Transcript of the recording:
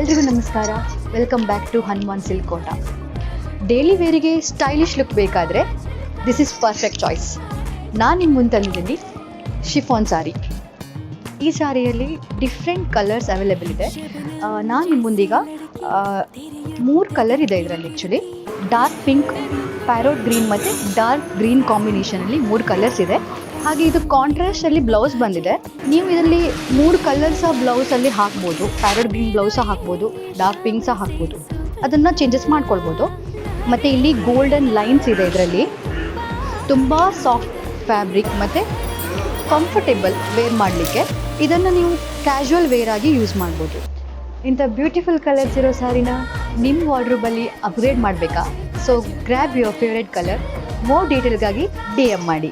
ಎಲ್ರಿಗೂ ನಮಸ್ಕಾರ. Welcome back to Hanuman silk Kota. Daily ವೇರಿಗೆ ಸ್ಟೈಲಿಶ್ ಲುಕ್ ಬೇಕಾದರೆ ದಿಸ್ ಇಸ್ ಪರ್ಫೆಕ್ಟ್ ಚಾಯ್ಸ್. ನಾನು ನಿಮ್ಮ ಮುಂದೆ ತಂದಿದ್ದೀನಿ ಶಿಫಾನ್ ಸಾರಿ. ಈ ಸಾರಿಯಲ್ಲಿ ಡಿಫ್ರೆಂಟ್ ಕಲರ್ಸ್ ಅವೈಲೇಬಲ್ ಇದೆ. ನಾನು ನಿಮ್ಮ ಮುಂದೀಗ 3 ಕಲರ್ ಇದೆ ಇದರಲ್ಲಿ. Actually dark pink, parrot green ಮತ್ತು ಡಾರ್ಕ್ ಗ್ರೀನ್ ಕಾಂಬಿನೇಷನಲ್ಲಿ 3 ಕಲರ್ಸ್ ಇದೆ. ಹಾಗೆ ಇದು ಕಾಂಟ್ರಾಸ್ಟಲ್ಲಿ ಬ್ಲೌಸ್ ಬಂದಿದೆ. ನೀವು ಇದರಲ್ಲಿ 3 ಕಲರ್ಸ್ ಬ್ಲೌಸಲ್ಲಿ ಹಾಕ್ಬೋದು. ಪ್ಯಾರೋಟ್ ಗ್ರೀನ್ ಬ್ಲೌಸ್ ಸಹ ಹಾಕ್ಬೋದು, ಡಾರ್ಕ್ ಪಿಂಕ್ ಸಹ ಹಾಕ್ಬೋದು. ಅದನ್ನು ಚೇಂಜಸ್ ಮಾಡ್ಕೊಳ್ಬೋದು. ಮತ್ತು ಇಲ್ಲಿ ಗೋಲ್ಡನ್ ಲೈನ್ಸ್ ಇದೆ. ಇದರಲ್ಲಿ ತುಂಬ ಸಾಫ್ಟ್ ಫ್ಯಾಬ್ರಿಕ್ ಮತ್ತು ಕಂಫರ್ಟೇಬಲ್ ವೇರ್ ಮಾಡಲಿಕ್ಕೆ. ಇದನ್ನು ನೀವು ಕ್ಯಾಶುವಲ್ ವೇರ್ ಆಗಿ ಯೂಸ್ ಮಾಡ್ಬೋದು. ಇಂಥ ಬ್ಯೂಟಿಫುಲ್ ಕಲರ್ಸ್ ಇರೋ ಸ್ಯಾರಿನ ನಿಮ್ಮ ವಾರ್ಡ್ರೋಬಲ್ಲಿ ಅಪ್ಗ್ರೇಡ್ ಮಾಡಬೇಕಾ? So grab your favourite colour. More ಡೀಟೇಲ್ಗಾಗಿ DM ಮಾಡಿ.